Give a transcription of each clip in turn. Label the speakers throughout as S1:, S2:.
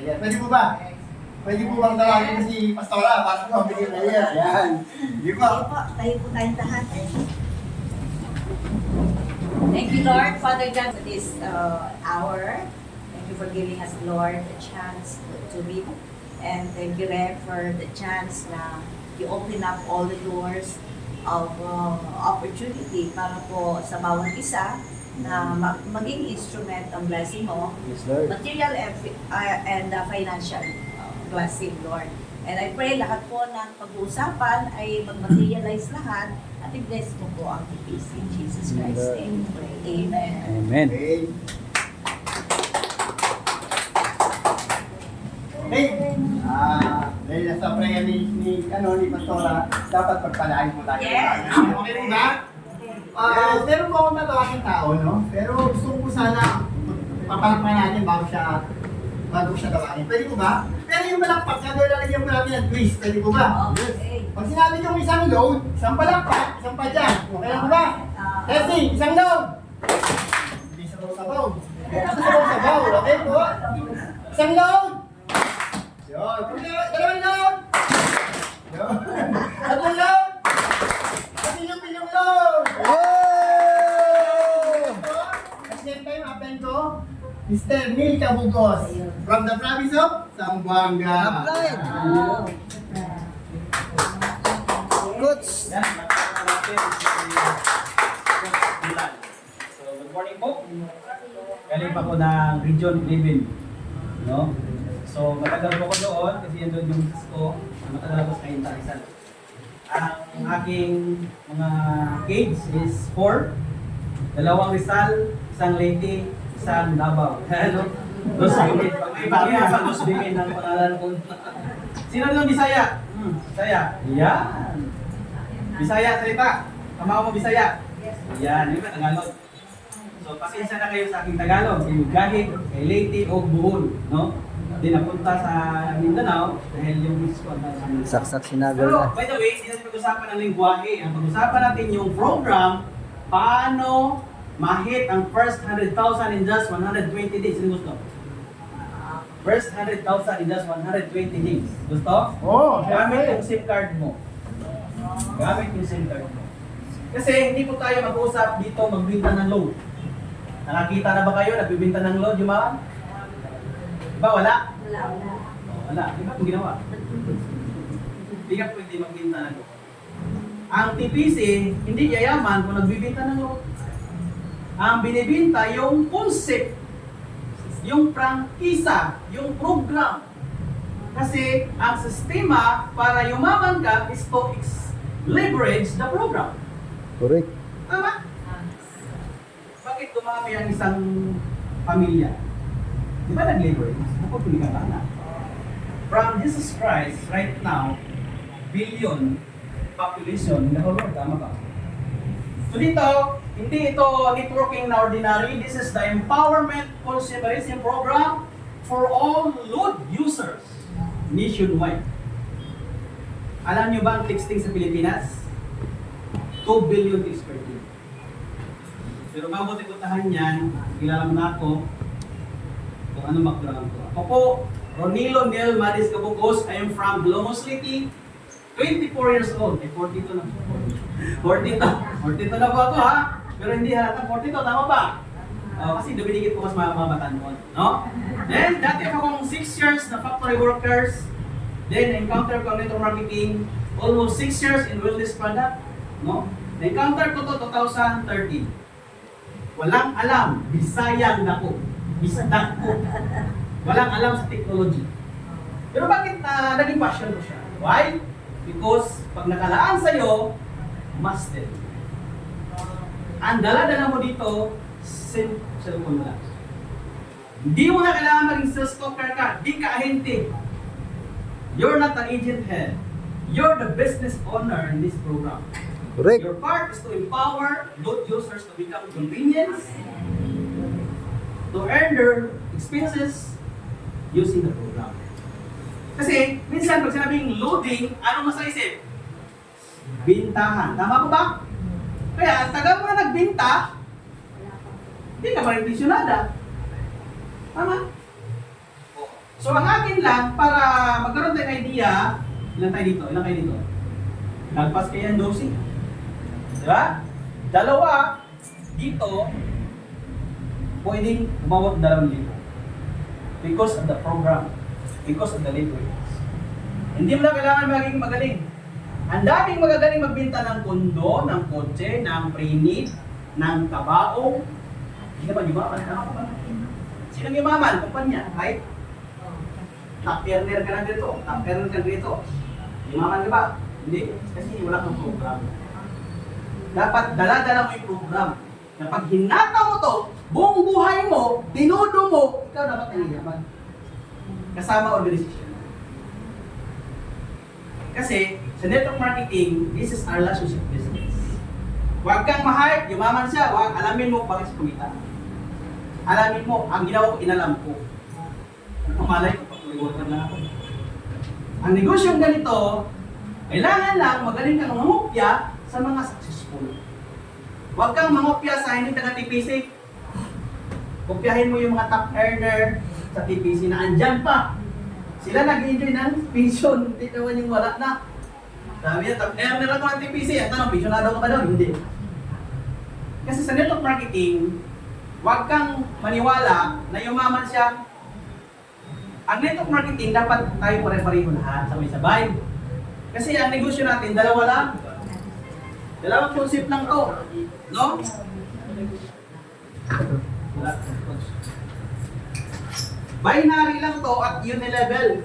S1: prayer. Pwede po ba? Pwede po bang tawagin si Pastora para po mabigyan prayer? Yan. Hindi po.
S2: Tayo po tayong lahat. Thank you, Lord, Father God, for this hour. Thank you for giving us, Lord, the chance to meet. And thank you, Ren, for the chance na you open up all the doors of opportunity para po sa bawat isa na maging instrument ang blessing mo,
S3: Yes, Lord.
S2: material and financial blessing, Lord. And I pray lahat po ng pag-uusapan ay mag-materialize lahat at i-bless mo po ang TPC. In Jesus Christ's name we pray. Amen.
S3: Amen.
S1: Okay. Okay. Dahil nasa prayer ni Pastora, dapat pagpalain mo tayo.
S2: Yes.
S1: Okay rin ba? Meron po akong tatawagin tao, no? Pero gusto ko sana papalakpan natin bago siya tawagin. Pwede po ba? Pero yung malakpak, doon lalagyan mo natin ng twist. Pwede po ba?
S2: Okay.
S1: Pag sinabi kong isang load, isang palakpak, isang pa dyan. Okay lang po ba? Testing, isang load. Hindi sabaw-sabaw. Sabaw-sabaw, okay po? Isang load. Yun. Dalawang load. Yun. Tatlong load. Pinyong load. At same time, apen ko, Mr. Neil Cabugos from the province of Zamboanga.
S2: Wow.
S3: Goods.
S4: Yan, nakakita natin si Coach Dylan. So, good morning po. Galing pa ko ng Region 11. No? So, matagal po ko doon kasi yan doon yung misis ko. Matagal ako sa Intarizal. Ang aking mga kids is 4. 2 Rizal, 1 Leyte, 1 Davao. Hello? Dos Bimin. Pag may bagay sa Dos Bimin ang pangalan ko. Sino lang Bisaya? Bisaya. Yan. Bisaya, salita. Kamao mo Bisaya. Yan, yun ba Tagalog? So, pasensya na kayo sa aking Tagalog. Yung Gahit, kay Leyte, o Buhol. No? Hindi napunta sa Mindanao dahil yung miss ko ang
S3: Saksak sinagal
S4: Pero,
S3: na.
S4: by the way, hindi natin pag-usapan ng lingwahe. Ang pag-usapan natin yung program, paano ma-hit ang first 100,000 in just 120 days. Sino gusto? First 100,000 in just 120 days. Gusto?
S1: Oh,
S4: Gamit yung SIM card mo. Gamit yung SIM card mo. Kasi hindi po tayo mag-usap dito magbinta ng load. Nakakita na ba kayo nagbibinta ng load yung mga? Diba wala? Wala. Di ba itong ginawa? Hindi ka pwede magbinta ng load. Ang TPC, hindi yayaman kung nagbibinta ng load. Ang binibinta yung concept, yung prangkisa, yung program. Kasi ang sistema para yumaman ka is to leverage the program.
S3: Correct.
S4: Tama? Bakit dumami ang isang pamilya? Di ba nag-leverage? Napapuli ka lang. From Jesus Christ, right now, billion population in the whole world. Tama ba? So dito, hindi ito networking na ordinary. This is the Empowerment Consumerism Program for all load users nationwide. Alam nyo ba ang texting sa Pilipinas? 2 billion text per day. Pero mabuti puntahan yan, kilala mo na ako kung ano background ko. Ako po, Ronilo Nel Madis Cabugos. I am from Glomos City. 24 years old. 42 na. 42 na po ako ha. Pero hindi halata 42, tama ba? Kasi dumidikit po mas mga bata noon. No? Then, dati akong 6 years na factory workers. Then, encounter ko ang network marketing. Almost 6 years in wellness product. No? Na-encounter ko to 2013. Walang alam. Bisayang dako. Bisdak ko. Walang alam sa technology. Pero bakit naging passion ko siya? Why? Because pag nakalaan sa'yo, master. Ang dala-dala mo dito, cellphone mo lang. Hindi mo na kailangan maging sales talker ka. Di ka ahente. You're not an agent head. You're the business owner in this program.
S3: Correct.
S4: Your part is to empower load users to become convenience, to earn their expenses using the program. Kasi, minsan pag sinabing loading, ano mas naisip? Bintahan. Tama ko ba? Kaya, ang tagal mo na nagbinta, hindi ka pa rin pensyonada. Tama? So ang akin lang, para magkaroon tayo ng idea, ilan tayo dito? Ilan kayo dito? Nagpas kayo ng 12. Diba? Dalawa, dito, pwedeng umawag 2,000. Because of the program. Because of the laborers. Hindi mo na kailangan maging magaling. Ang daming magagaling magbenta ng kondo, ng kotse, ng pre-need, ng kabaong. Hindi naman yumaman. Sinong yumaman? Kumpanya, right? Top earner ka na dito. Top earner ka dito. Yumaman ka ba? Hindi. Kasi wala kang program. Dapat dala-dala mo yung program. Kapag hinata mo to, buong buhay mo, tinudo mo, ikaw dapat ang yaman. Kasama organization. Kasi sa network marketing, this is our relationship business. Huwag kang ma-hype, yumaman siya, huwag alamin mo bakit siya kumita. Alamin mo, ang ginawa ko, inalam ko. Ano malay ko, pag-rewardan lang ako. Ang negosyong ganito, kailangan lang magaling kang mangupya sa mga successful. Huwag kang mangupya sa hindi taga-TPC. Kopyahin mo yung mga top earner sa TPC na andyan pa. Sila nag-enjoy ng pension, hindi naman yung wala na. Sabi niya, top earner ako ng TPC. Ang tanong, pensionado ka ba daw? Hindi. Kasi sa network marketing, huwag kang maniwala na yumaman siya. Ang network marketing, dapat tayo pare-pareho lahat, sabay-sabay. Kasi ang negosyo natin, dalawa lang. Dalawang concept lang to. No? Binary lang to at unilevel.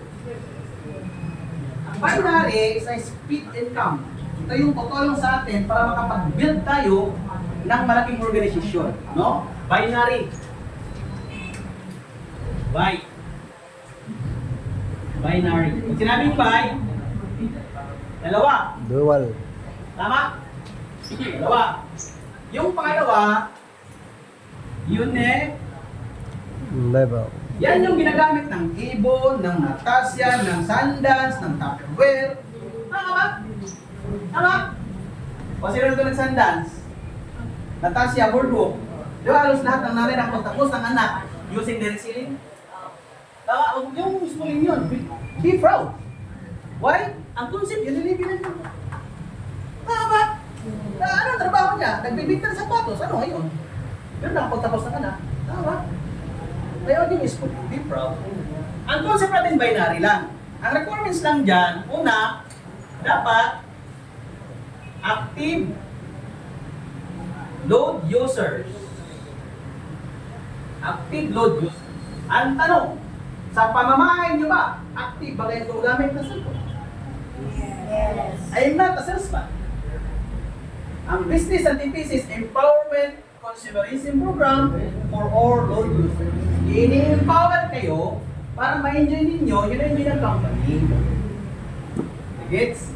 S4: Ang binary is a split income. Ito yung tutulong sa atin para makapag-build tayo ng malaking organisasyon. No? Binary. Binary. Pag sinabing bi, dalawa.
S3: Dual.
S4: Tama? Dalawa. Yung pangalawa,
S3: Level.
S4: yan yung ginagamit ng Ibon, ng Natasha, ng Sundance, ng Tupperware. Tama ba? Tama? O sino nito ng Sundance? Natasha, Boardwalk. Di ba halos lahat ng nanay tapos ng anak using direct selling? Tama? Huwag yung schooling yun. Be proud. Why? Ang concept, yun nilibinan mo. Tama ba? Ano ang trabaho niya? Nagbibigta ng sapatos. Ano ngayon? Yun na, pagtapos ng anak. Tama ba? Kaya yung school, be proud. Ang concept natin binary lang. Ang requirements lang dyan, una, dapat active load users. Active load users. Ang tanong, sa pamamahay nyo ba, active ba kayo gumagamit ng cellphone?
S2: Yes.
S4: I am not a salesman. Ang business and TPC is Empowerment Consumerism Program for all load users. Ini-empower kayo para ma-enjoy ninyo yun ang ng company. Gets?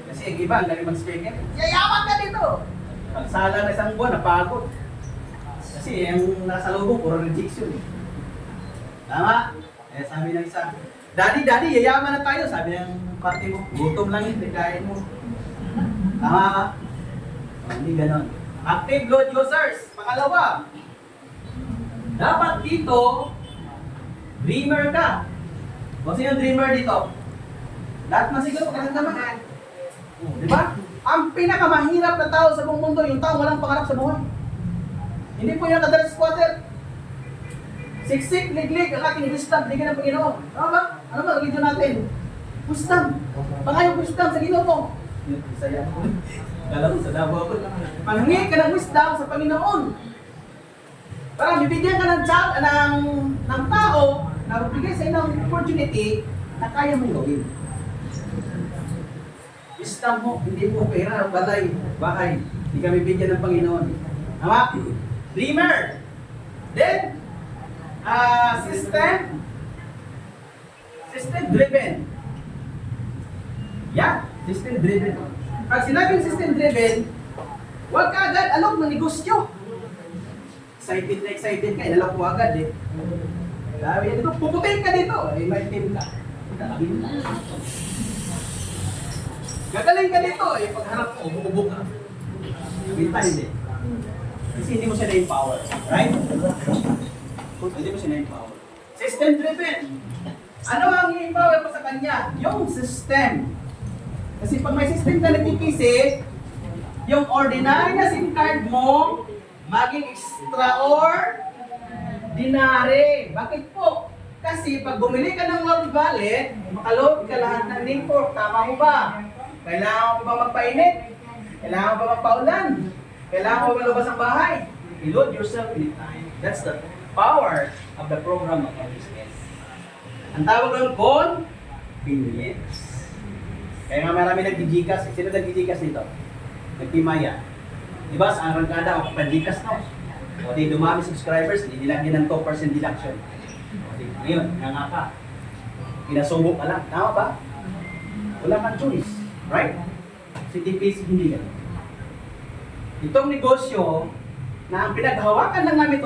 S4: Kasi ang iba, ang galing mag-speaker. Yayaman ka dito! Pagsala na isang buwan, napagod. Kasi yung nasa loob, puro rejection. Tama? Eh, sabi ng isa, Daddy, yayaman na tayo. Sabi ng party mo, gutom lang yun, kain mo. Tama ka? Hindi ganon. Active load users. Pangalawa, dapat dito, dreamer ka. O sino dreamer dito? Lahat na siguro pagkakamahal. Di ba? Ang pinakamahirap na tao sa buong mundo, yung tao walang pangarap sa buhay. Hindi po yung kadal squatter. Siksik, liglig, ang ating wisdom, ligyan ng Panginoon. Tama ba? Ano ba religion natin? Wisdom. Pangayong wisdom sa Ginoo mo. Saya ko. Kala ko sa Davao ko. Manghingi ka ng wisdom sa Panginoon. Para bibigyan ka ng tao na bibigay sa inyo ng opportunity na kaya mong gawin. Wisdom mo, hindi mo pera, balay, bahay. Hindi ka bibigyan ng Panginoon. Tama? Dreamer. Then, system driven. Yeah, system driven. Pag sinabing system driven, huwag ka agad alok ng negosyo. Excited ka, inalok mo agad eh. Sabi dito, puputin ka dito, eh may team ka. Gagaling ka dito eh, pagharap mo, bububog ka. Bintay hindi. Kasi hindi mo siya na-empower, right? Hindi mo siya na-empower. System driven. Ano ang i-empower ko sa kanya? Yung system. Kasi pag may system ka ng TPC, yung ordinary na SIM card mo, maging extraordinary. Bakit po? Kasi pag bumili ka ng load wallet, makaload ka lahat ng network. Tama mo ba? Kailangan mo ba magpainit? Kailangan mo ba magpaulan? Kailangan mo ba lumabas ang bahay? You-load yourself anytime. That's the power of the program of our business. Ang tawag doon, convenience. Kaya nga marami nag-Gcash. Sino nag-Gcash dito? Nagtimaya. Diba sa arangkada o pag-Gcash no? O di dumami subscribers, hindi nilagyan ng 2% deduction. O di, ngayon, nga pa. Pinasubo ka lang. Tama ba? Wala kang choice. Right? Si TPC hindi yan. Itong negosyo na ang pinaghawakan lang namin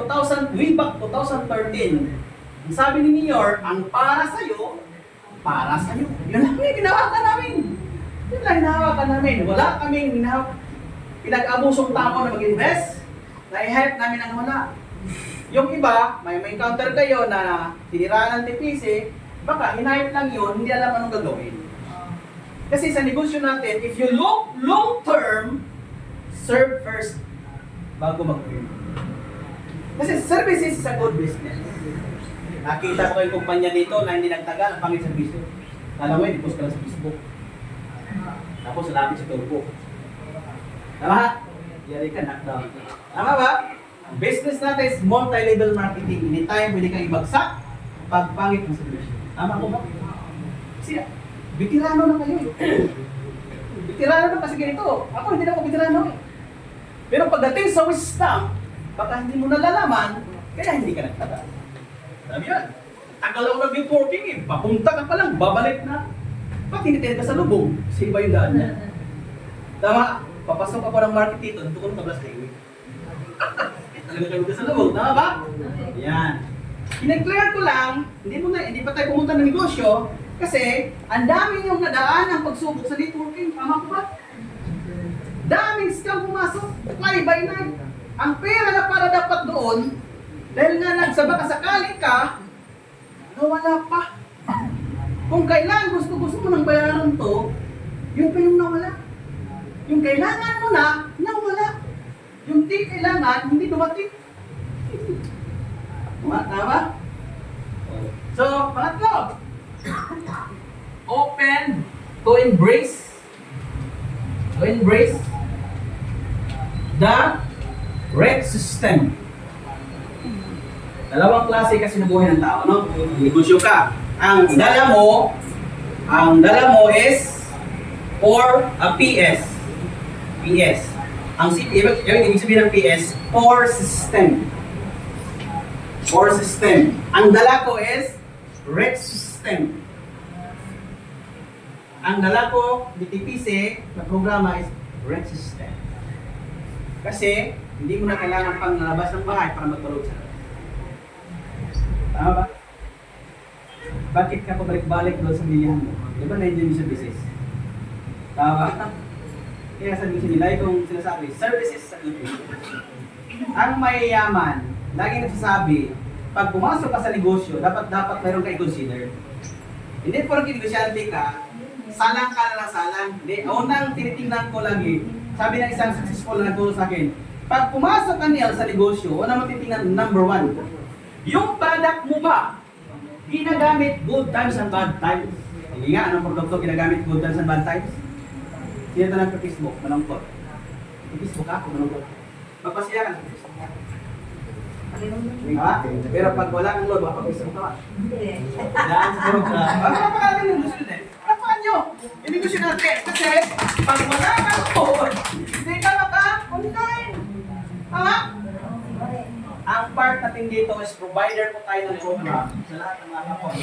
S4: way back 2013. Ang sabi ni Mayor, ang para sa'yo, para sa'yo. Yun lang yung ginawakan namin. Yun lang hinahawakan namin. Wala kaming pinag-abusong tao na mag-invest. Na-help namin ang wala. Yung iba, may encounter kayo na tiniraan ng TPC, baka hinayop lang yun, hindi alam anong gagawin. Kasi sa negosyo natin, if you look long-term, serve first bago mag-win. Kasi services is a good business. Nakita ko yung kumpanya dito na hindi nagtagal, ang pangit servisyo. Kala mo, i-post ka lang sa Facebook. Tapos lapit sa turbo. Tama? Yari ka, knockdown. Tama ba? Ang business natin is multi-level marketing. Anytime, pwede kang ibagsak pag pangit ng servisyo. Tama ko ba? Kasi, bitirano na kayo eh. Bitirano na kasi ganito. Ako, hindi na ako bitirano eh. Pero pagdating sa wisdom, baka hindi mo nalalaman, kaya hindi ka nagtagal. Sabi yan, tagal ako nag-networking eh. Papunta ka pa lang, babalik na. Ba't tinitin ka sa lubong? Kasi iba yung daan niya. Tama? Papasok ako ng market dito, nandun ko tablas na iwi. Talaga kayo ka sa lubong, tama ba? Yan. Pinag-clear ko lang, hindi pa tayo pumunta ng negosyo, kasi ang dami yung nadaan ang pagsubok sa networking. Tama ko ba? Daming scam pumasok, fly by night. Ang pera na para dapat doon, dahil nga nagsabaka-sakali ka, nawala pa. Kung kailan gusto mo nang bayaran to, yun pa yung nawala. Yung kailangan mo na, nawala. Yung di kailangan, hindi dumating. Tama? So, pangatlo, open to embrace the REC system. Dalawang klase kasi ng buhay ng tao, no? Negosyo ka. Ang dala mo is for a PS. Ang ibig sabihin ng PS, for system. Ang dala ko is REC system. Ang dala ko ni TPC na programa is REC system. Kasi hindi mo na kailangan pang nalabas ng bahay para magtulog sa labas. Tama ba? Bakit ka pabalik-balik doon sa milihan mo? Di ba na-enjoy mo sa business? Tama ba? Kaya sabi ko nila, itong sinasabi, services sa business. Ang mayayaman, lagi nagsasabi, pag pumasok ka sa negosyo, dapat mayroon ka i-consider. Hindi porke negosyante ka, salang ka na lang salang. Hindi, unang tinitingnan ko lagi, sabi ng isang successful na nagturo sa akin, pag pumasok ka niya sa negosyo, unang matitingnan, number 1, yung product mo ba, ginagamit good times and bad times? Hindi nga, anong produkto ginagamit good times and bad times? Sino ito lang sa Facebook, malangkot. Sa Facebook ako, malangkot. Magpasya ka sa Facebook. Ha? Pero pag wala kang load, makapag-Facebook ka ba? Daan sa program. Napakalamin ng gusto nyo. Napakan nyo! Yung gusto natin. Kasi, pag wala kang load, hindi ka maka-online. Tama? Ang part natin dito is provider po tayo ng program sa lahat ng mga kapon.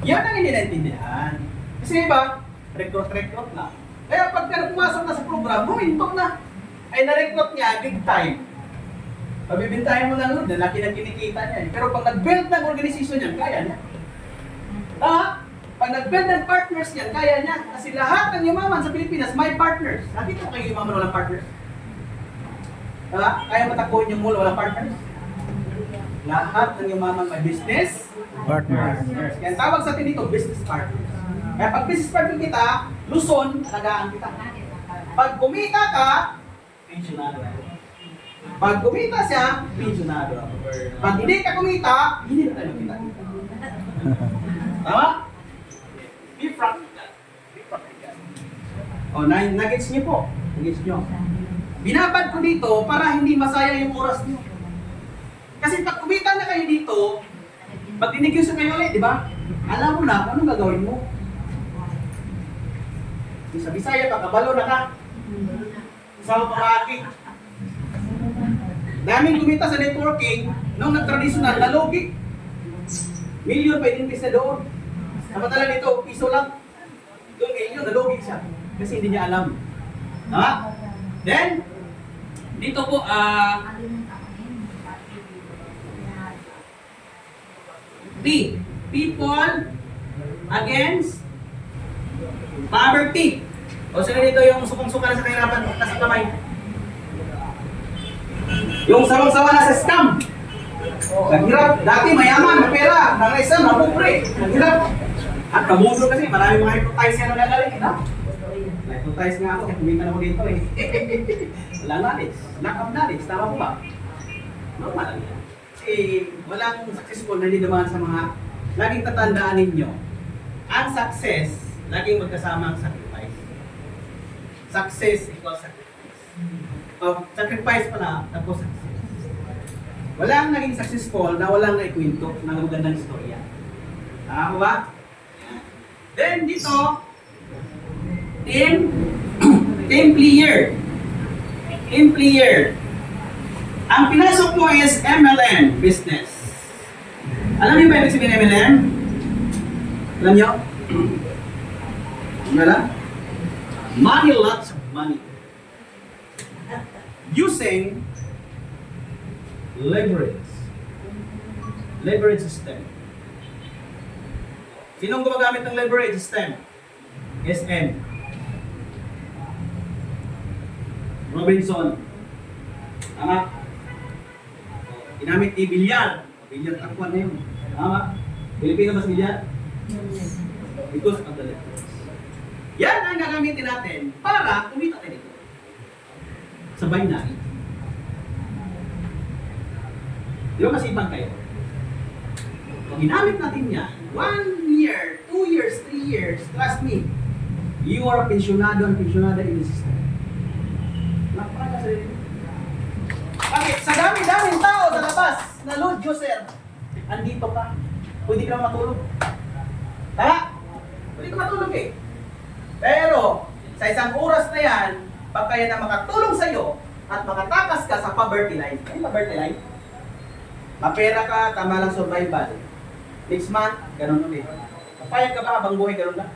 S4: Yan ang hindi naintindihan. Kasi iba, recruit na. Kaya pagka pumasok na sa program, huminto na. Ay na-recruit niya big time. Pabibintahin mo lang nun, laki na kinikita niya. Pero pag nag-build ng organization niya, kaya niya. Pag nag-build ng partners niya, kaya niya. Kasi lahat ng yumaman sa Pilipinas, may partners. Nakita kayo yumaman walang partners? Kaya matakuhin yung mall walang partners? Lahat ng yumaman may business,
S3: Partners.
S4: Partners. Kaya tawag sa atin dito, business partners. Kaya pag business partner kita, Luzon, alagaan kita. Pag kumita ka, pensionado. Pag kumita siya, pensionado. Pag hindi ka kumita, hindi na tayo kita. Tama? Be practical. Be practical. O, nagets niyo po. Nagets niyo. Binabad ko dito para hindi masayang yung oras niyo. Kasi pag kumita na kayo dito, pag dinigyoso kayo ulit, di ba? Alam mo na kung anong gagawin mo. Sa Bisaya, pagkabalo na ka. Sa pamaki. Daming kumita sa networking, nung nag-traditional, nalugi. Milyon pa ininvest na doon. Samantala dito, piso lang. Doon ngayon, nalugi siya. Kasi hindi niya alam. Ha? Then, dito po, P. People against poverty. O sino dito yung sukang-suka na sa kahirapan sa kamay? Yung sawang-sawa na sa scam. Naghirap. Dati mayaman, mapera. Nangaisa, mapobre. Naghirap. At namudo kasi, marami mga hypnotize yan na nagaling. Hypnotize nga ako, kaya kumita na ako dito eh. Walang knowledge. Lack of knowledge. Tama po ba? Normal lang yan. Kasi walang successful na hindi dumaan sa mga laging tatandaan ninyo. Ang success, laging magkasama ang sacrifice. Success equals sacrifice. Sacrifice pala, tapos success. Walang naging successful na walang naikwento ng magandang istorya. Tama ba? Then dito, team player. Team player. Ang pinasok mo is MLM business. Alam niyo ba ibig sabihin ng MLM? Alam niyo? Wala? Money, lots of money. Using leverage. Leverage system. Sinong gumagamit ng leverage system? SM. Robinson. Tama? Ginamit ni Bilyar. Bilyar takwan na yun. Tama? Pilipino ba sa Bilyar? Because of the leverage. Yan ang gagamitin natin para kumita tayo dito. Sabay na. Di ba masipag kayo? Kung ginamit natin yan, 1 year, 2 years, 3 years, trust me, you are a pensionado and pensionada in the system. Napaka sa rin. Bakit? Sa dami-daming tao sa labas na load user, andito ka. Pwede ka matulog. Tama? Pwede ka matulog eh. Pero, sa isang oras na yan, pag kaya na makatulong sa'yo at makatakas ka sa poverty line. Ano yung poverty line? Mapera ka, tama lang survival. Next month, ganun ulit. Papayag ka ba habang buhay, ganun lang?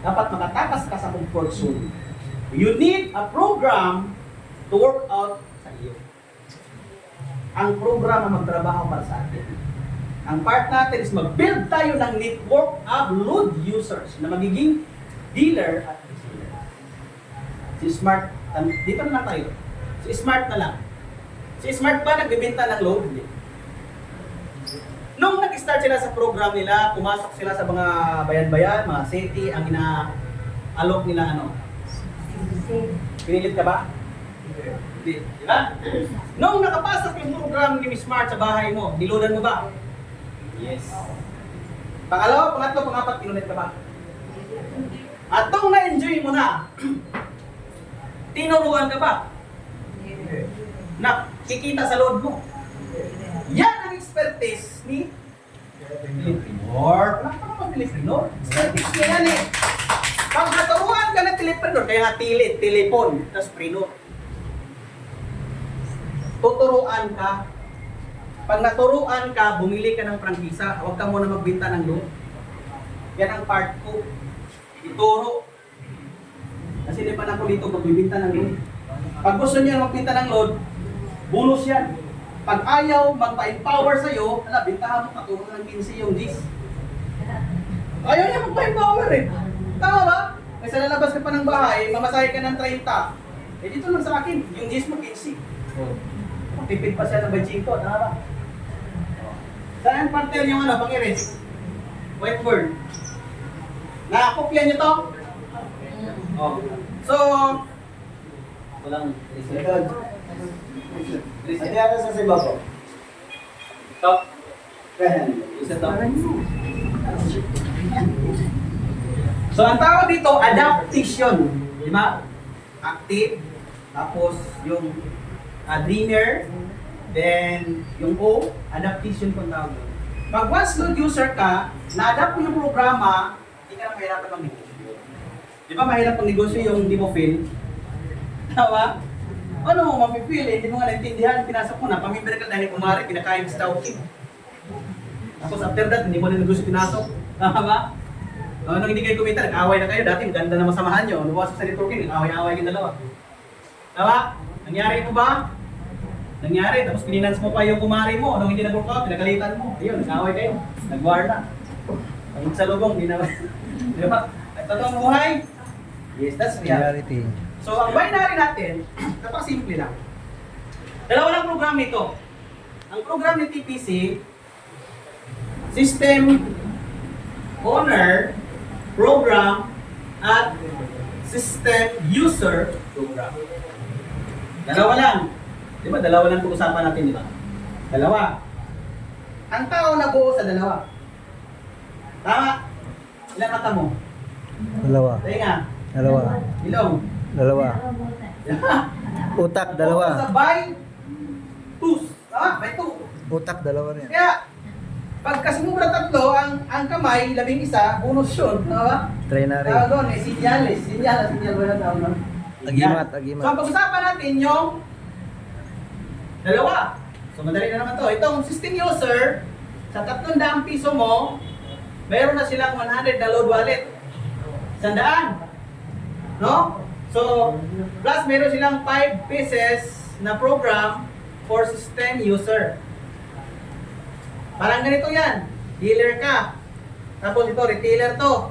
S4: Dapat makatakas ka sa comfort zone. You need a program to work out sa iyo. Ang program ang magtrabaho para sa atin. Ang part natin is mag-build tayo ng network of load users na magiging dealer at reseller. Si Smart, dito na lang tayo. Si Smart na lang. Si Smart ba nagbibenta ng load? Hindi. Nung nag-start sila sa program nila, pumasok sila sa mga bayan-bayan, mga city, ang ina-alok nila ano? Pinilit ka ba? Hindi. Di ba? Nung nakapasok yung program ni Miss Smart sa bahay mo, niloadan mo ba? Yes. Pangalawa, pangatlo, pangapat, pinulit ka ba? At nung na-enjoy mo na, tinuruan ka ba? Nakikita sa load mo. Yan ang expertise ni Filipinor. Wala pa naman Filipinor. Expertise niya yan eh. Pag naturuan ka ng Filipinor, kaya nga telepon, tapos prinor. Tuturuan ka. Pag naturuan ka, bumili ka ng prangkisa, huwag ka muna magbenta ng load. Yan ang part ko. Ituro. Kasi di pa na ako dito magbibinta ng load. Pag gusto niya magbinta ng load, bonus yan. Pag ayaw magpa-empower sa'yo, bintahan mo, katuro ka ng 15 yung G's. Ayaw niya magpa-empower eh. Tama ba? Kasi lalabas ka pa ng bahay, mamasahe ka ng 30. Eh dito lang sa akin, yung 10 mo 15. Tipid pa siya ng bajing ko, tama ba? Saan partner yung ano, pang-erase? Whiteboard. Nakakopya nyo to? Oh. So, walang
S1: Likod.
S4: Ate, ano sa siba ko? Ito? Isa to. So, ang tawag dito, adaptation. Di ba? Active. Tapos, yung dreamer. Then, yung O, adaptation kung tawag doon. Pag once load user ka, na-adapt mo yung programa, hindi ka na mahirapan mag-negosyo. Di ba mahirap ang negosyo yung hindi mo feel? Tama? Ano mo mapipil eh, hindi mo nga naintindihan, pinasok mo na, pamimira ka dahil kumari, pinakain sa tawag. Tapos after that, hindi mo na negosyo pinasok. Tama? Nung hindi kayo kumita, nag-away na kayo, dati maganda na masamahan nyo. Nung sa networking, nag-away-away kayong dalawa. Tama? Nangyari mo ba? Nangyari, tapos pininance mo pa yung kumari mo. Nung hindi nag-work out, pinagalitan mo. Ayun, nag-away kayo. Nag-war na. Pag sa lubong, hindi na. Di ba? At totoong buhay? Yes, that's reality.
S3: Reality.
S4: So, ang binary natin, napakasimple lang. Dalawa lang program nito. Ang program ni TPC, System Owner Program at System User Program. Dalawa lang. Di ba? Dalawa lang pag-usapan natin, di ba? Dalawa. Ang tao nabuo sa dalawa. Tama? Ilang mata mo?
S3: Dalawa.
S4: Tenga.
S3: Dalawa.
S4: Ilong.
S3: Dalawa. Utak, dalawa.
S4: Sa by twos. Tama? By two.
S3: Utak, dalawa rin.
S4: Kaya, pagka sumubra tatlo, ang kamay, 11, bonus yun. Tama ba?
S3: Trinary.
S4: Tawag doon, sinyales. Sinyal ba na tawag doon?
S3: Agimat,
S4: Yan.
S3: agimat.
S4: So, ang pag-usapan natin yung dalawa. So, madali na naman to. Itong system user, sa 300 piso mo, mayroon na silang 100 na load wallet. 100. No? So, plus meron silang 5 pieces na program for system user. Parang ganito yan. Dealer ka. Tapos ito, retailer to.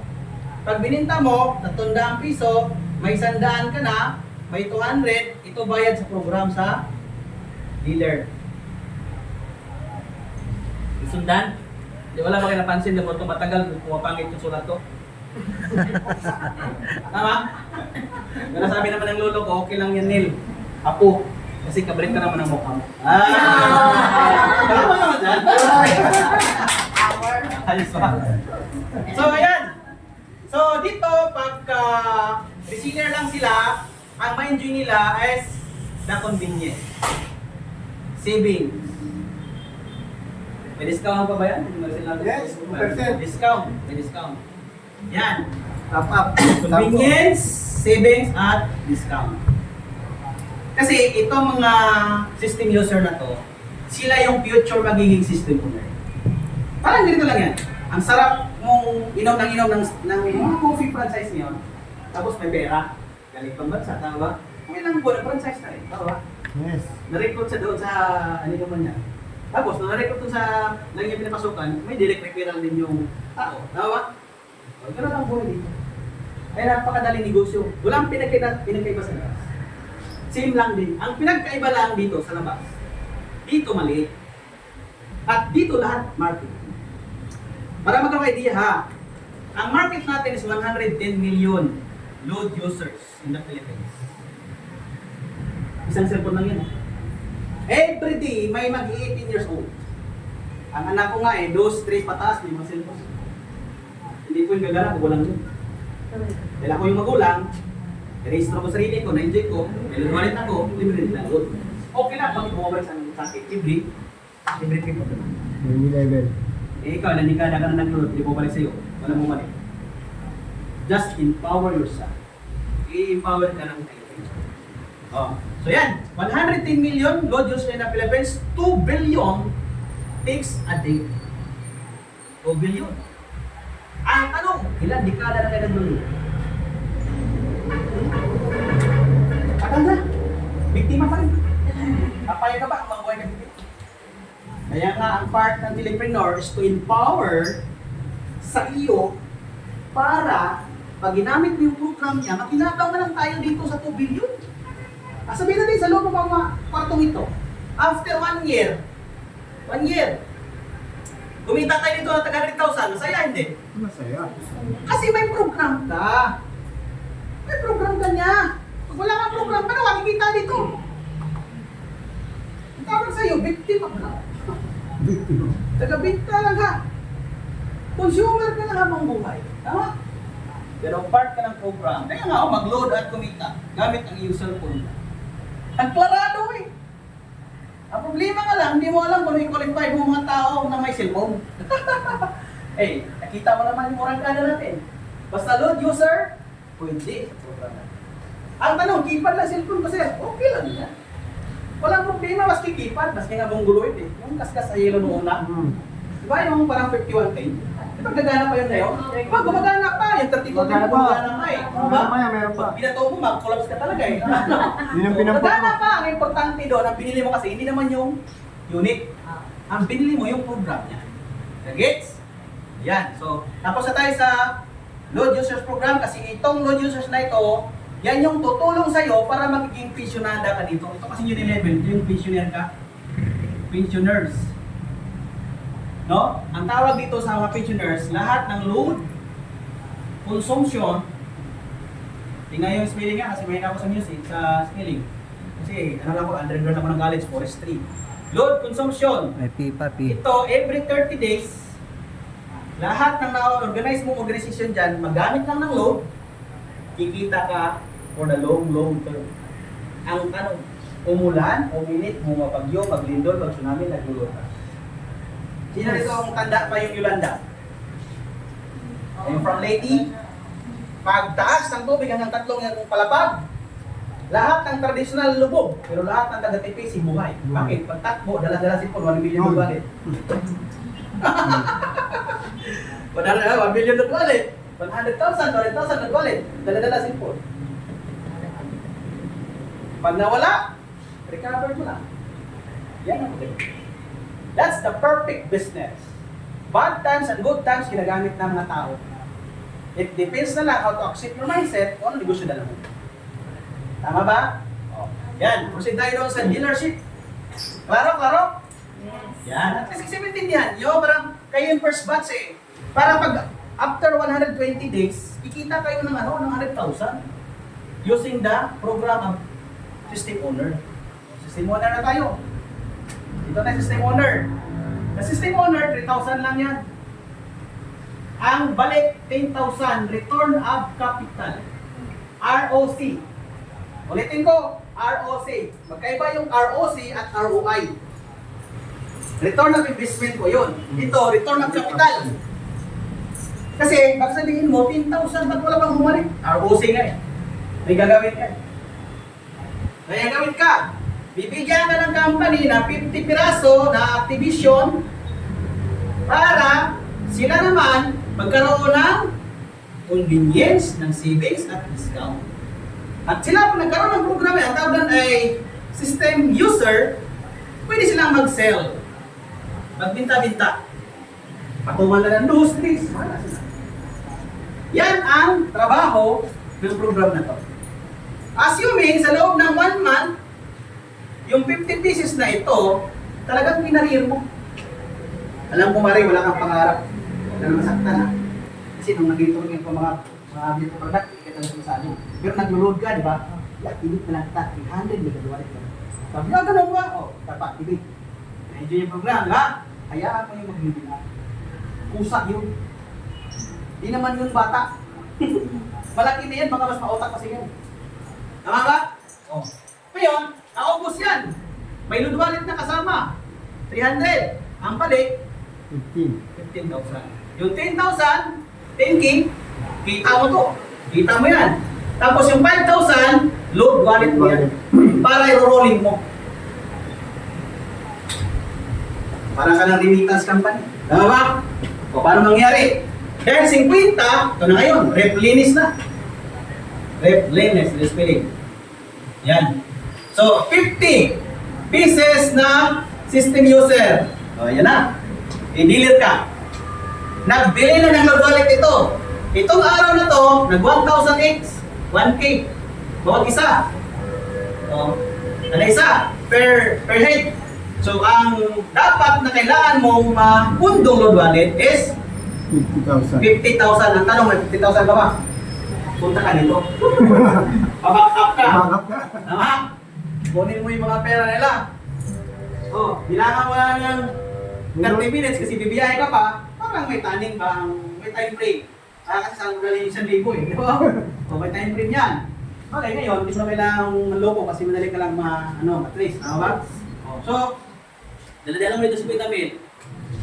S4: Pag bininta mo, 300 piso, may 100 ka na, may 200, ito bayad sa program sa dealer. Sundan? Di wala ba kayo napansin na ito matagal, pumapangit yung sulat ko? Tama? Pero sabi naman ng lolo ko, okay lang yan, Neil. Apo. Kasi kabalik ka naman ang mukha mo. Tama naman dyan. Ayos ba? So, ayan. So, dito, pagka reseller lang sila, ang mind view nila is the convenience. Savings. May discount pa ba yan?
S1: Yes, 2%.
S4: Discount. May discount. Yan.
S1: Top up.
S4: Convenience, savings, at discount. Kasi itong mga system user na to, sila yung future magiging system owner. Parang ganito lang yan. Ang sarap mong inom ng mga coffee franchise niyo. Tapos may pera. Galing pang bansa, tama ba? Kung ilang buwan, franchise na rin. Tama ba?
S1: Yes.
S4: Na-recruit siya doon sa ano naman niya. Tapos, nung na-recruit doon sa lang niya pinapasukan, may direct referral din yung tao. Tama ba? O, ganun ang buhay dito. Ay napakadaling negosyo. Walang pinagkaiba sa labas. Same lang din. Ang pinagkaiba lang dito sa labas. Dito maliit. At dito lahat market. Para magkaroon idea ha, ang market natin is 110 million load users in the Philippines. Isang cellphone lang yan. Every day, may mag-18 years old. Ang anak ko nga eh, 2, 3 pataas, may mga cellphone. Hindi ko yung gagana kung walang yun. Dahil ako yung magulang, i-register ko sarili ko, na-enjoy ko, may wallet ako, libre din load. Okay lang, bakit bumabalik sa akin? Libre ko.
S3: Hindi level.
S4: Eh ikaw, nanikada ka na nag-load, hindi bumabalik sa'yo, wala bumalik. Just empower yourself. I-empower ka ng Philippines. Oh. So yan, 110 million load users in the Philippines, 2 billion takes a day. 2 billion. Ang tanong, ilan dekada na kayo nag-load? Tagal na. Biktima pa rin. Papayag ka ba ang mga buhay ka biktima? Kaya nga, ang part ng Filipreneur is to empower sa iyo para pag ginamit mo yung program niya, makinakaw na lang tayo dito sa 2 billion. Sabihin natin sa loob ng mga kwartong ito, after 1 year, Kumita tayo dito ng taga 100,000, masaya hindi?
S1: Masaya.
S4: Kasi may program ka. May program ka niya. Pag wala kang program, paano makikita dito? Ang tawag sa'yo, victim ka. Taga-bigta lang ka. Consumer ka na habang buhay. Tama? Pero part ka ng program. Kaya nga, mag-load at kumita gamit ang iyong cellphone. Ang klarado eh. Ang problema nga lang, hindi mo alam kung i-qualify mo mga tao na may cellphone. Eh, nakita mo naman yung murangkada natin. Basta load user, pwede sa program natin. Ang tanong, keypad na cellphone kasi, okay lang yan. Walang problema, maski keypad, maski nga mongoloid eh. Yung kaskas sa yelo noong una. Diba yung parang 5110? Diba gagana pa yun na yun? Diba gumagana pa, yung 32
S1: Gumagana pa.
S4: gumagana pa eh. Diba?
S1: Maya, meron pa.
S4: Pag binato mo, mag-collapse ka talaga eh.
S1: Yun ang pinampok
S4: Gumagana
S1: mo.
S4: pa, ang importante doon, ang binili mo kasi, hindi naman yung unit. Ang binili mo yung program niya. Gets? Yan. So, tapos na tayo sa load users program kasi itong load users na ito, yan yung tutulong sa'yo para magiging pensionada ka dito. Ito kasi yung level, yung pensioner ka. Pensioners. No? Ang tawag dito sa mga pensioners, lahat ng load, consumption, tingnan yung spelling nga kasi may ako sa music, sa spelling. Kasi ano lang ko, undergrad ako ng college, forestry. Load consumption.
S3: May pipa, pi.
S4: Ito, every 30 days, lahat ng na-organize mong organization dyan, magamit lang ng load, kikita ka for the long term. Ang tanong, umulan, uminit, bumabagyo, maglindol, mag-tsunami, nagulot ka. Sino nito ang tanda pa yung Yolanda? Yung from Leyte, pagtaas ng tubig hanggang 3 yung palapag, lahat ng traditional lubog, pero lahat ng taga-tipis, buhay. Bakit? Pagtakbo, dala-dala si Paul, 1 million na wallet. Padala 1 million na wallet. 100,000, 200,000 na wallet. Dala-dala si Paul. Pag nawala, recover mo lang. Yan ang okay. That's the perfect business. Bad times and good times ginagamit ng mga tao. It depends na lang how to accept your mindset kung ano negosyo na lang. Tama ba? Oh. Yan. Proceed tayo doon sa dealership. Klaro, klaro? Yan. At least 17 yan. Yo, parang kayo yung first batch eh. Para pag after 120 days, kikita kayo ng ano, ng 100,000 using the program of system owner. System owner na tayo. Ito na yung system owner. The system owner, 3,000 lang yan. Ang balik, 10,000. Return of capital. ROC. Ulitin ko, ROC. Magkaiba yung ROC at ROI. Return of investment ko yun. Ito, return of capital. Kasi, baka sabihin mo, 10,000, ba't wala pang humalik? ROC nga eh. May gagawin ka. May gagawin ka. Bibigyan ka ng company na 50 piraso na Activision para sila naman magkaroon ng convenience, ng savings at discount. At sila, kung nagkaroon ng programa, ang tawag doon ay system user, pwede silang mag-sell. Magbinta-binta. Patuman na ng industries. Yan ang trabaho ng program na to. Assuming sa loob ng 1 month, yung 50 pieces na ito, talagang pinarir mo. Alam ko Mari, wala kang pangarap. Huwag ka na masaktan ha. Kasi nung nandito rin yung mga dito product, hindi ka talaga masali. Pero nag-load ka, di ba? I-activate na lang kita. 300, may kagawa ito. Sabi nga, ganun ba? O, tapa-activate. Medyo yung program, ha? Hayaan mo yung magbibila. Kusa yun. Di naman yun bata. Malaki na yan, baka mas mautak kasi yan. Tama ba? O. Ngayon, naubos yan. May load wallet na kasama. 300. Ang balik, 15,000. Yung 10,000, 10K, kita mo to. Kita mo yan. Tapos yung 5,000, load wallet mo yan. Para i-rolling mo. Para ka ng remittance company. Tama ba? O paano mangyari? Dahil 50, ito na ngayon, replenish na. Replenish, the spelling. Yan. So, 50 pieces na system user. O, yan na. I-delete ka. Nagbili na ng load wallet ito. Itong araw na to, nag 1,000x, 1K. Bawat isa. O, ano isa? Per head. So, ang dapat na kailangan mong mapundong load wallet is
S3: 50,000.
S4: 50,000. Ang tanong, may 50,000 ka ba? Punta ka dito. Paback up ka.
S3: Mahangap ka.
S4: Tama? Kunin mo yung mga pera nila. Oh, bilangan mo lang ng 30 minutes kasi bibiyahe ka pa, parang may taning ba, may time frame. Kasi saan mo galing 1,000 eh, di ba? So, may time frame yan. Okay, ngayon, hindi mo na kailangang manloko kasi madali ka lang matrace. Tama ba? Oh, so, dala-dala mo dito sa Vitamil.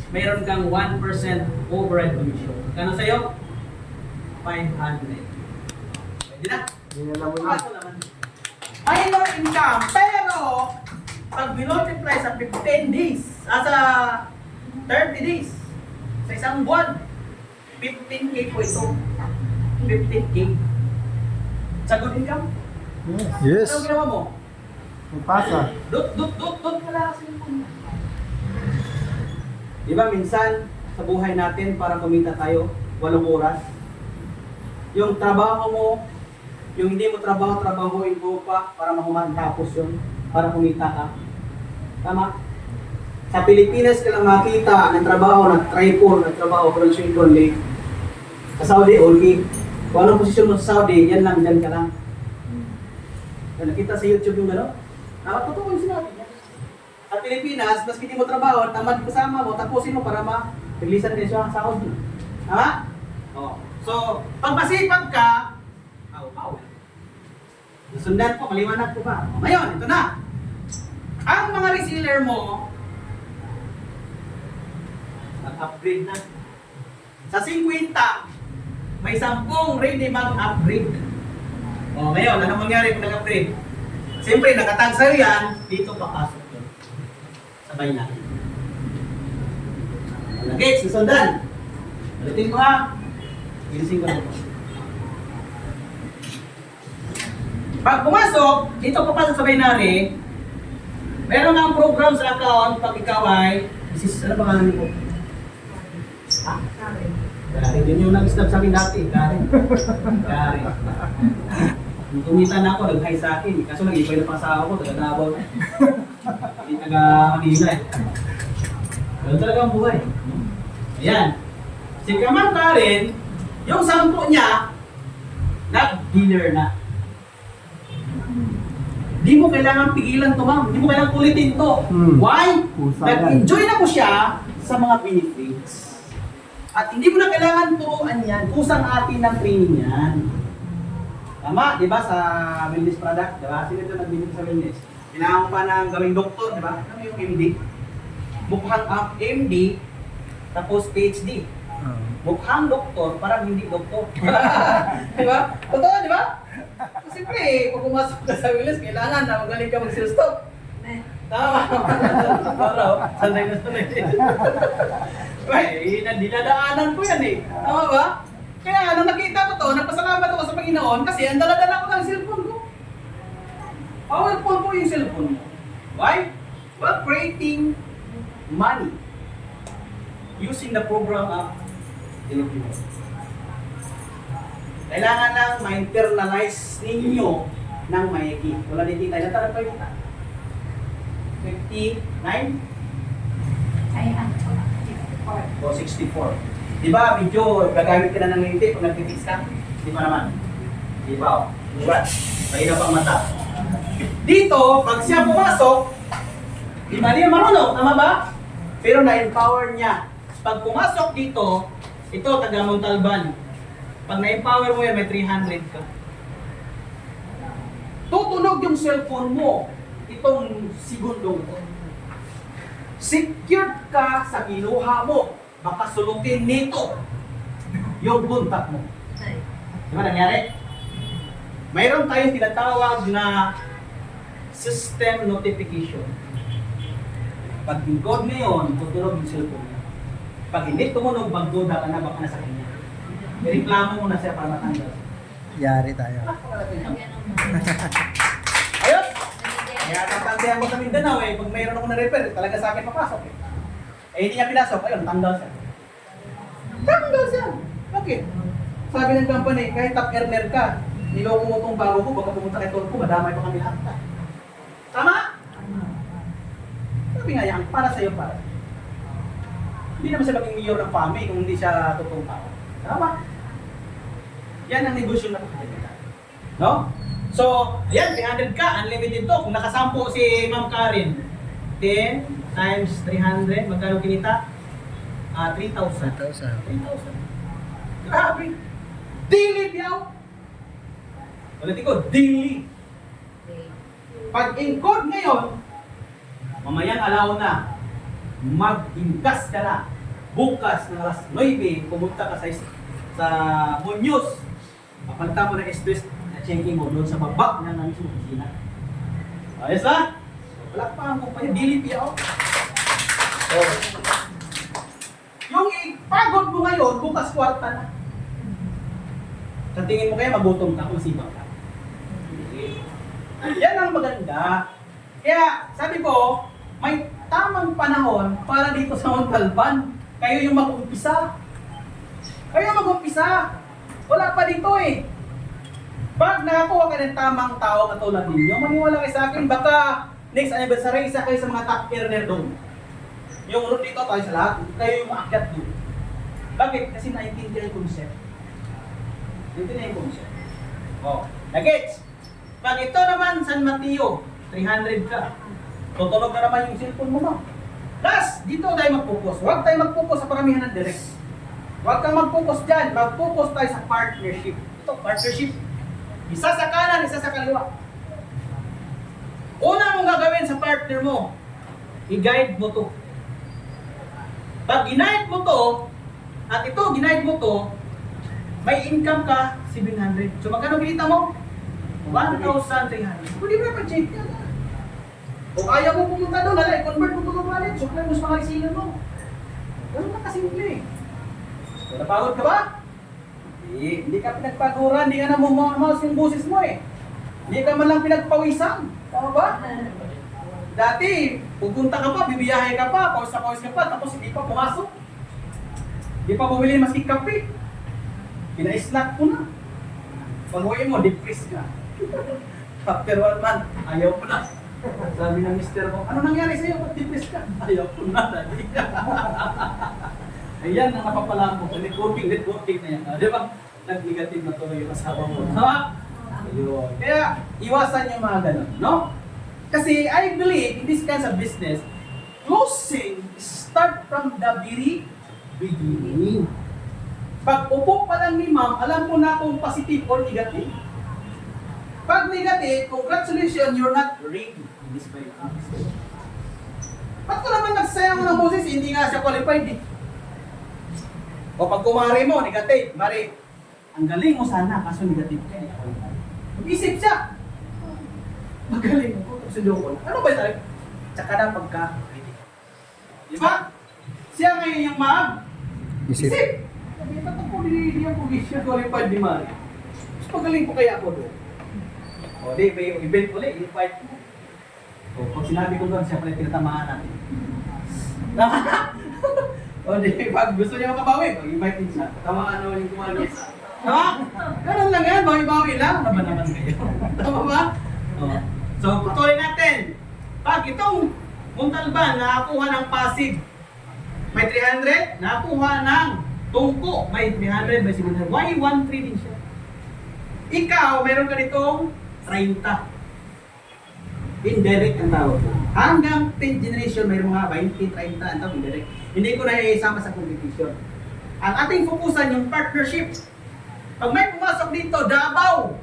S4: Mayroon kang 1% override commission. Kano sa'yo? 500. Pwede na?
S3: Dinala mo yun.
S4: Kaso naman. Minor income, pero pag binultiply sa 15 days, sa 30 days, sa isang buwan, 15K po ito. 15K. Sa good income?
S3: Yes.
S4: Anong ginawa mo?
S3: May pasa.
S4: Dot wala kasi yung di ba minsan sa buhay natin para kumita tayo 8 oras? Yung trabaho mo, yung hindi mo trabahuin mo pa para tapos yun, para kumita ka. Tama? Sa Pilipinas ka lang makita ng trabaho, nag-triple, nagtrabaho, pero only. Sa Saudi, okay. Kung anong posisyon mo sa Saudi, yan lang, dyan ka lang. Nakita sa YouTube yung gano'n? Totoo yung sinabi niya. Sa Pilipinas, mas hindi mo trabaho, tamad kasama mo, tapusin mo para ma-releasean din siya sa Saudi. Tama? Oh. So, pag masipag ka, nasundan ko, maliwanag ko pa. Ngayon, ito na. Ang mga reseller mo, nag-upgrade na. Sa 50, may 10 ready mag-upgrade. O, ngayon, ano mangyari kung nag-upgrade? Siyempre, nakatag sa'yo yan, dito papasok yun. Sabay na. Nag-gates, nasundan. Ulitin ko ha. Gilising ko na po. Pag pumasok, dito papasok sa binary, meron nga program sa account pag ikaw ay, ano ba kanan ko? Ha? Karen, yun yung nag-stop sa akin dati, Karen. Karen. Nung kumita na ako, nag-high sa akin. Kaso nag-ipay na pasawa ko, taga-Davao na. Hindi taga-Manila eh. Ganun talaga ang buhay. Ayan. Si Kaman Karen, yung 10 niya, nag-dealer na. Di mo kailangan pigilan to, ma'am. Di mo kailangan ulitin to. Why? Nag-enjoy na ko siya sa mga benefits. At hindi mo na kailangan turuan yan. Kusang atin ng training yan. Tama, di ba, sa wellness product, di ba? Sino ito nag-benefit sa wellness? Kailangan mo pa ng gawing doktor, di ba? Ano yung MD? Mukhang MD, tapos PhD. Mukhang doktor, parang hindi doktor. Di ba? Totoo, di ba? Siyempre, pag pumasok ka sa wellness, kailangan na magaling ka mag-sales stop. Tama. Para, sanay na sanay. Ay, dinadaanan ko yan eh. Tama ba? Kaya nung nakita ko to, nagpasalamat ako sa Panginoon kasi ang dala-dala ko ng cellphone ko. Powerful po yung cellphone mo. Why? Well, creating money using the program of Filipino. Kailangan lang ma-internalize ninyo ng maigi. Wala din tayo. Natala pa yung 59? O 64. Di ba, medyo gagamit ka na ng lente pag nag-fix ka? Di ba naman? Di ba, o? Diba? Mahirap ang mata. Dito, pag siya pumasok, di ba niya marunong? Tama ba? Pero na-empower niya. Pag pumasok dito, ito, taga Montalban. Pag na-empower mo yan, may 300 ka. Tutunog yung cellphone mo itong segundong ito. Secured ka sa kinuha mo. Baka sulutin nito yung contact mo. Di ba nangyari? Mayroon tayong tinatawag na system notification. Pag in-code mo yun, tutunog yung cellphone mo. Pag hindi tumunog, magduda ka na, baka nasa kanya. Ireklamo mo na siya para matanggal.
S3: Yari tayo.
S4: Ayun! Kaya tatantihan ko sa Mindanao eh, pag mayroon ako na-repair, talaga sa akin papasok eh. Eh hindi niya pinasok, ayun, tanggal siya. Tanggal siya! Bakit? Sabi ng company, kahit top earner ka, niloko mo itong bago ko, baka pumunta kay Tolpo, madamay pa kami lahat. Tama? Tama kape nga yan, para sa'yo para. Hindi naman siya maging mayor ng PAMI kung hindi siya totoong tao. Tama? Yan ang negosyo na kapatid. No? So, ayan, 300 ka, unlimited to. Kung nakasampo si Ma'am Karen, 10 times 300, magkano kinita? 3,000.
S3: 1,000.
S4: 3,000. Grabe. Daily piyaw. Ulitin ko, daily. Pag encode ngayon, mamayang alaw na, mag-invest ka na. Bukas ng alas 9, pumunta ka sa Muñoz. Papalitan mo ng express na checking mo doon sa baba na namin sa opisina. Ayos ba? Wala pa ang kumpanya, daily piyaw. Oh. Yung ipagod mo ngayon, bukas kwarta na. Sa tingin mo kaya magutom ka kung sibang ka. Yan ang maganda. Kaya sabi ko, may tamang panahon para dito sa Montalban. Kayo yung mag-umpisa. Kayo yung mag-umpisa. Wala pa dito eh. Pag nakakuha ka ng tamang tao katulad ninyo, maniwala kayo sa akin, baka next anniversary, isa kayo sa mga top earner doon. Yung route dito tayo sa lahat, kayo yung maakyat doon. Bakit? Kasi naiintindihan yung concept. Naiintindihan yung concept. Oh, nagets? Pag ito naman, San Mateo, 300 ka. Tutunog na naman yung cellphone mo, ma'am. Plus, dito tayo mag-focus. Huwag tayo mag-focus sa paramihan ng direct. Huwag kang mag-focus dyan. Mag-focus tayo sa partnership. Ito, partnership. Isa sa kanan, isa sa kaliwa. Una mong gagawin sa partner mo, i-guide mo to. Pag ginide mo to, at ito, ginide mo to, may income ka, 700. So magkano kinita mo? 1,300. Kung di mo na pa-check ka na. Kung ayaw mo pumunta doon, i-convert mo to ng wallet, supply mo sa mga resinan mo. Ganun na kasimple. So, napagod ka ba? Hindi ka pinagpaguran, hindi ka na mamamas yung busis mo eh. Hindi ka man lang pinagpawisan. Tama ba? Dati, pupunta ka pa, bibiyahe ka pa, pawis na pawis ka pa, tapos hindi pa pumasok. Hindi pa bumili maski kape. Pina-snack mo na. Pag-uwi mo, depressed ka. After 1 month, ayaw mo na. Sabi ng mister mo, ano nangyari sa'yo? Ba't depressed ka? Ayaw ko na. Ayan ang napapala mo. Networking na yan. Di ba? Nag-negative na tuloy yung asawa mo. Ha? Ayun. Kaya, iwasan yung mga ganun, no? Kasi I believe in this kinds of business, closing start from the very beginning. Pag upo pa lang ni ma'am, alam mo na kung positive or negative. Pag negative, congratulations, you're not ready in this way. Ba't ko naman nagsayang ng boses, hindi nga siya qualified eh. O pag kumari mo, negative, mari, ang galing mo sana, kaso negative ka. Mag-isip siya. Magaling mo. Ano ba ito? Tsaka na pagka. Di ba? Siya ngayon yung mag-isip. Sabi, ba't ako hindi ako siya qualified ni Mari? Mas magaling po kaya ako doon. O di, may event ulit, invite mo. O pag sinabi ko doon, siya pala tinatamaan natin. O di, pag gusto niya makabawi, pag-invite din siya. Tamaan naman yung kumali. Ha? Ganun lang yan, bawi-bawi lang. Ano ba naman kayo? Tama ba? O. So, patuloy natin. Pag itong Montalban nakakuha ng Pasig, may 300, nakakuha ng Tungko, may 300, may 700. Why 1-3 din siya? Ikaw, meron ka ditong 30. Indirect ang tawag. Hanggang 10th generation, mayroon mga 20, 30 ang tawag indirect. Hindi ko na isama sa competition. Ang ating fokusan yung partnership. Pag may pumasok dito, Davao,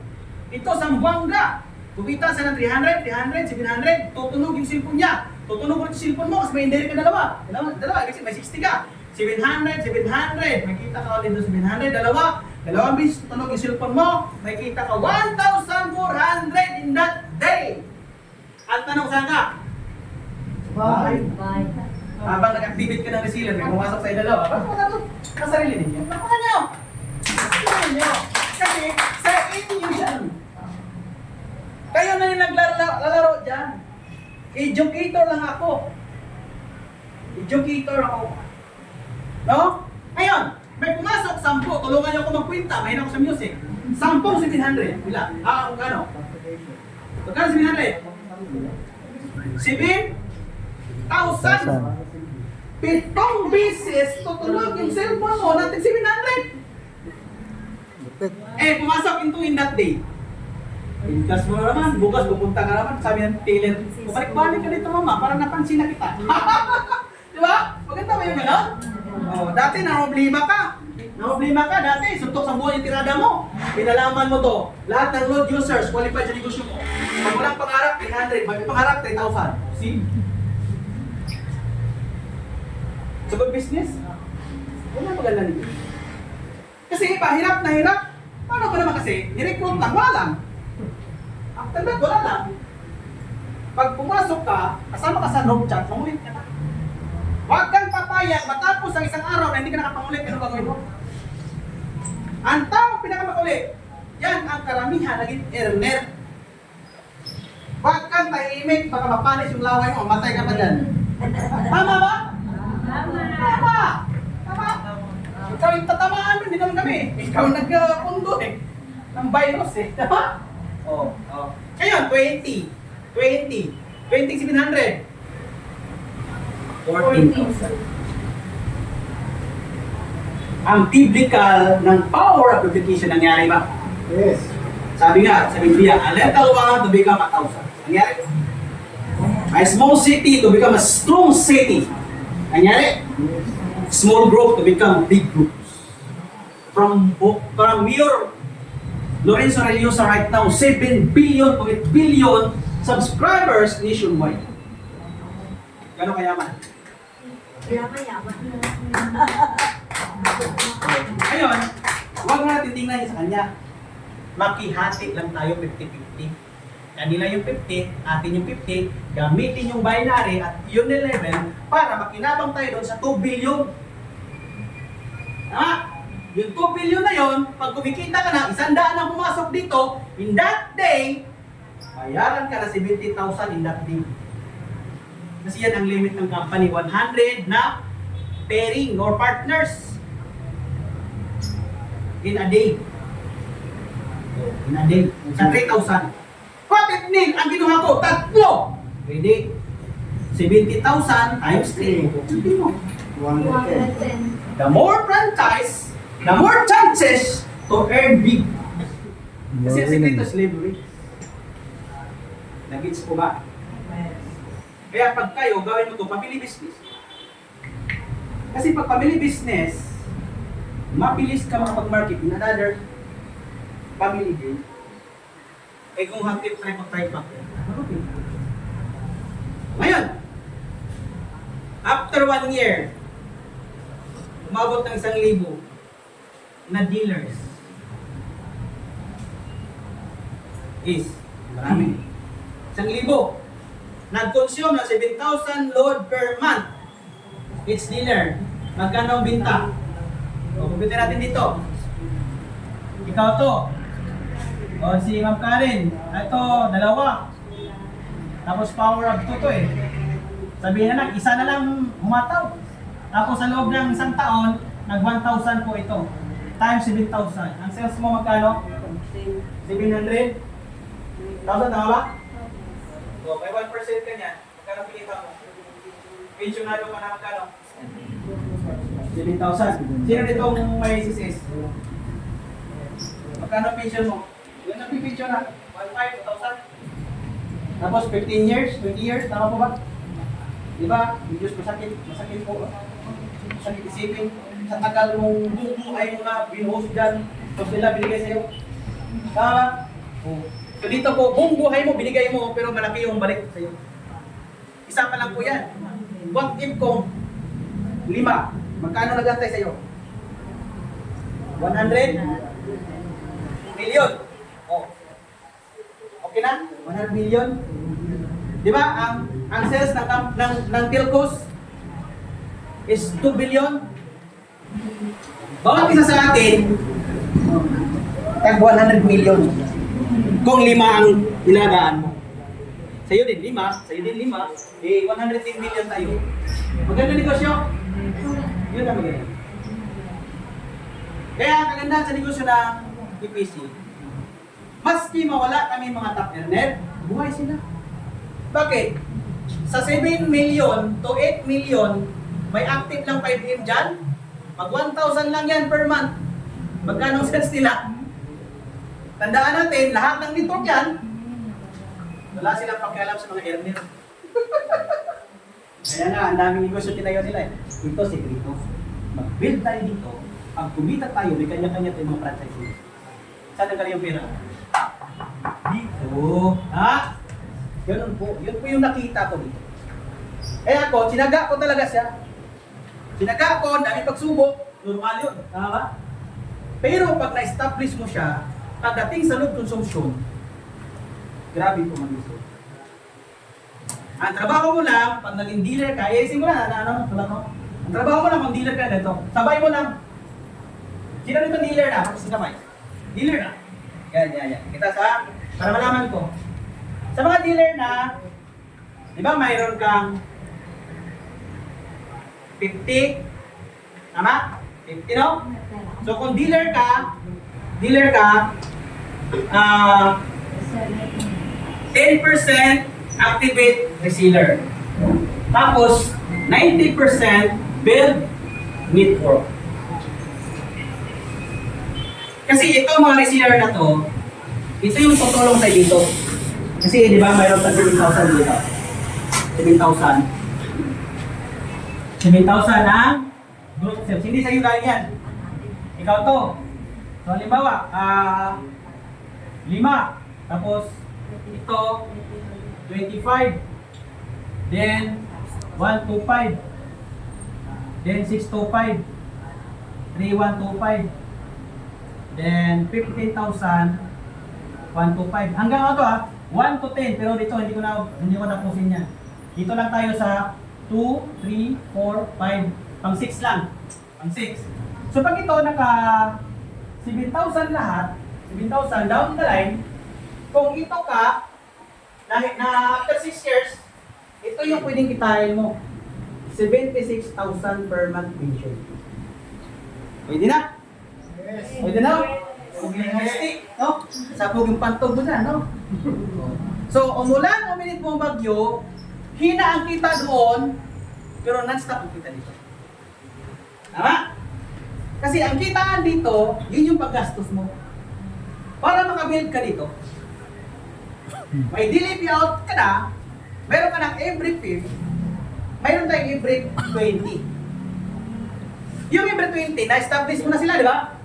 S4: dito Zamboanga, kumita siya ng 300, 300, 700, tutunog yung cellphone niya. Tutunog ulit yung cellphone mo kasi may indirect ka dalawa. Dalawa, kasi may 60 ka. 700, 700, may kita ka ulit doon 700, dalawang bis, tutunog yung cellphone mo, may kita ka 1,400 in that day. At tanong saan ka? Bye. Habang nag-activate ka ng resealer, may pumasok sa dalawa. Bakit mo na ito? Kasarili ninyo. Nakuha nyo! Nakuha nyo! Kasi sa inyo yan. Kayo na yung naglalaro dyan. Educator lang ako. Educator ako. No? Ngayon, may pumasok, 10. Tulungan niyo ako magkwenta. Mahin ako sa music. 10, 700. Bila? Magkano? Magkano 700? 7? Pitong beses, tutulog yung cellphone mo natin 700.
S3: Lupit.
S4: Pumasok in that day. Inkas mo naman, bukas pupunta ka naman, sabi ng tailor, balik-balik ka dito mama, parang napansin na kita. Di ba? Maganda ba yung gano'n? Dati problema ka dati, suntok sa buhay yung tirada mo. Pinalaman mo to, lahat ng load users, qualified sa negosyo mo. Pag walang pangarap, 300, may pangarap, 3,000. See? Sa good business, wala maganda nito. Kasi iba, hirap na hirap. Paano ba naman kasi? Nirecruit lang, wala lang. After that, wala lang. Pag pumasok ka, kasama ka sa group chat, mangulit ka na. Huwag kang papayag, matapos ang isang araw na hindi ka nakapangulit, ano gagawin mo? Ang taong pinakamakulit, yan ang karamihan naging earner. Huwag kang tahimik, baka mapanis yung laway mo, matay ka pa dyan. Tama ba? Tama! Ikaw yung tatamaan, hindi naman kami. Ikaw nagpundo ng virus Tama? Ngayon, 20,700. 14,000. Ang biblical ng power of application nangyari ba?
S3: Yes.
S4: Sabi nga sa Biblia, a little one to become 1,000. Nangyari? A small city to become a strong city. Nangyari? Small group to become big groups. From Mayor Lorenzo Reliosa right now, 7 billion to 8 billion subscribers nationwide. Gano'ng kayaman? Ngayon, huwag natin tingnan yun sa kanya. Makihati lang tayo 50-50. Kanila yung 50, atin yung 50, gamitin yung binary at yung 11 para makinabang tayo doon sa 2 billion. Yung 2 billion na yon, pag kumikita ka na, 100 ang pumasok dito, in that day, bayaran ka na 70,000 in that day. Kasi yan ang limit ng company, 100 na pairing or partners in a day. In a day. Sa 3,000. What it means? Ang ginawa ko, 3. Pwede. 70,000 times 3.
S3: 110.
S4: The more franchise, the more chances to earn big. Kasi ang sekreto slavery. Nag-gets ko ba? Kaya pag kayo, gawin mo ito, family business. Kasi pag family business, mabilis ka makapag-market in another family game. Kung hanggang try pa. Ngayon, after 1 year, umabot ng 1,000 na dealers. Marami. 1,000. Nag-consume na 7,000 load per month. Each dealer. Magkano ang binta? Kumpitin natin dito. Ikaw to. O si Ma'am Karen. Ito, 2. Tapos power up to Sabihin na lang, isa na lang humataw. Tapos sa loob ng 1 taon, nag 1,000 po ito. Times 7,000. Ang sales mo magkano? 700? 1,000, tama ba? So, may 1% ka niyan. Magkano pinita mo? Pensionado ka na magkano? 7,000. Sino ditong may CCS? Magkano pension mo? Yung nagpipensyon na? 1,500, 2,000. Tapos 15 years, 20 years, tama po ba? Diba? Diyos masakit po. Masakit isipin. Sa tagal mong buhay mo na binuhos dyan, tapos nila binigay sa'yo. Tama ba? So dito po, buong buhay mo, binigay mo, pero malaki yung balik sa'yo. Isa pa lang po yan. What if kung 5, magkano nagantay sa'yo? 100 million. Okay na? 100 million. Di ba? Ang sales ng telcos is 2 billion. Bawat isa sa atin, tag 100 million. Kung 5 ang ilagaan mo. Sa'yo din 5, sa'yo din 5, 110 million tayo. Maganda negosyo? Yun ang maganda. Kaya ang kagandahan sa negosyo ng EPC, maski mawala kami mga top earner, buhay sila. Bakit? sa 7 million to 8 million, may active lang 5M dyan. Mag 1,000 lang yan per month. Magkano sales nila? Tandaan natin, lahat ng network yan, wala silang pakialam sa mga earner. Kaya nga, ang daming negosyo tinayo nila eh. Ito, sekreto. Mag-build tayo dito. Pag kumita tayo, may kanya-kanya tayong mga franchises. Saan ang kanyang pera? Dito. Ha? Yun po. Yun po yung nakita ko dito. Eh ako, sinaga ko talaga siya. Sinaga ko, dami pagsubok. Normal yun. Tama ba? Pero pag na-establish mo siya, pagdating sa load consumption, grabe po mag-isip. Ang trabaho mo lang, pag naging dealer ka, i-isip mo na, ang trabaho mo lang, pag dealer ka, ganito. Sabay mo lang. Sino nito dealer na? Sabay. Dealer na. Yan. Kita sa, para malaman ko. Sa mga dealer na, di ba mayroon kang 50? Tama? 50, no? So kung dealer ka, 10% activate reseller. Tapos, 90% build network. Kasi ito mga reseller na to, ito yung tutulong tayo dito. Kasi di ba mayroon tayo 7,000 dito. 7,000. 7,000 ang group sales. Hindi sa'yo galing yan. Ikaw to. So halimbawa, 5. Tapos, ito, 25. Then, 125. Then, 625. 3125. Then, 15,000. 125. Hanggang ano 1 to 10. Pero dito, hindi ko tapusin yan. Dito lang tayo sa 2, 3, 4, 5. Pang 6 lang. Pang 6. So, pag ito, naka 7,000 lahat, 7,000 down the line, kung ito ka, na after 6 years, ito yung pwedeng kitain mo. 76,000 per month pension. Pwede na?
S1: Yes.
S4: Pwede na? Stick, no? Sabog yung pantog mo na, no? So, umulan, uminit mo ang bagyo, hina ang kita doon, pero non-stop ang kita dito. Tama? Kasi ang kitaan dito, yun yung paggastos mo. Para makabuild ka dito, may daily payout ka na, meron ka ng every 5th, mayroon tayong every 20. Yung every 20, na-establish mo na sila, di ba?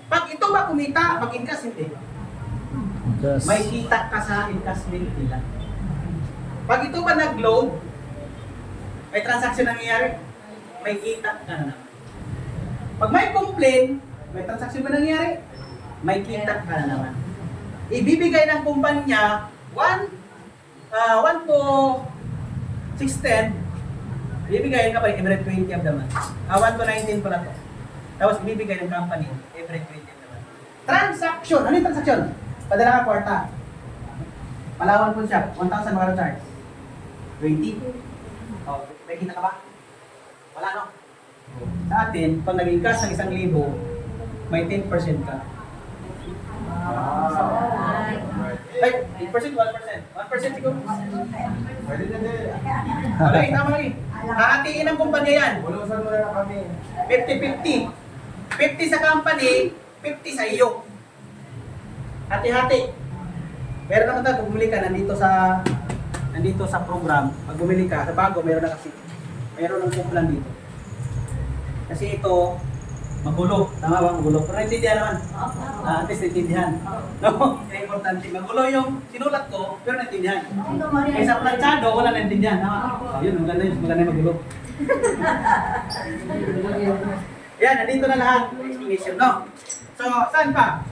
S4: Pag ito ba kumita, pag in-cash hindi. May kita ka sa in-cash nila. Pag ito ba nag-load, may transaction nangyayari, may kita ka na naman. Pag may complaint, may transaction ba nangyayari, may kita ka na naman. Ibibigay ng kumpanya 1 to 610, ibibigay ka pa rin every 20 of the month. 1 to 19 pala to. Tapos ibibigay ng company every 20 of the month. Transaction! Ano yung transaction? Padala ka kwarta. Palawan po siya. 1,000 mga charge. 20. Oh, may kita ka ba? Wala, no? Sa atin, pag naging cash ng 1,000, may 10% ka. Ay, 8%, 1%. 1% siguro.
S1: Pwede na din.
S4: Okay, tama lagi. Hahatiin ang kumpanya yan.
S1: Bulusan mo na kami.
S4: 50-50. 50 sa company, 50 sa iyo. Hati-hati. Pero naman tayo, pag bumili ka, nandito sa program, pag bumili ka, sa bago, meron na kasi, meron ng kuplan dito. Kasi ito, magulo. Tama ba? Magulo. Pero naintindihan naman. At least naintindihan. No? Kaya importante. Magulo yung sinulat ko, pero naintindihan. Kaysa planchado, wala naintindihan. Tama? Yun, maganda yun. Maganda yung magulo. Yan, nandito na lahat. Explanation, no? So, saan pa?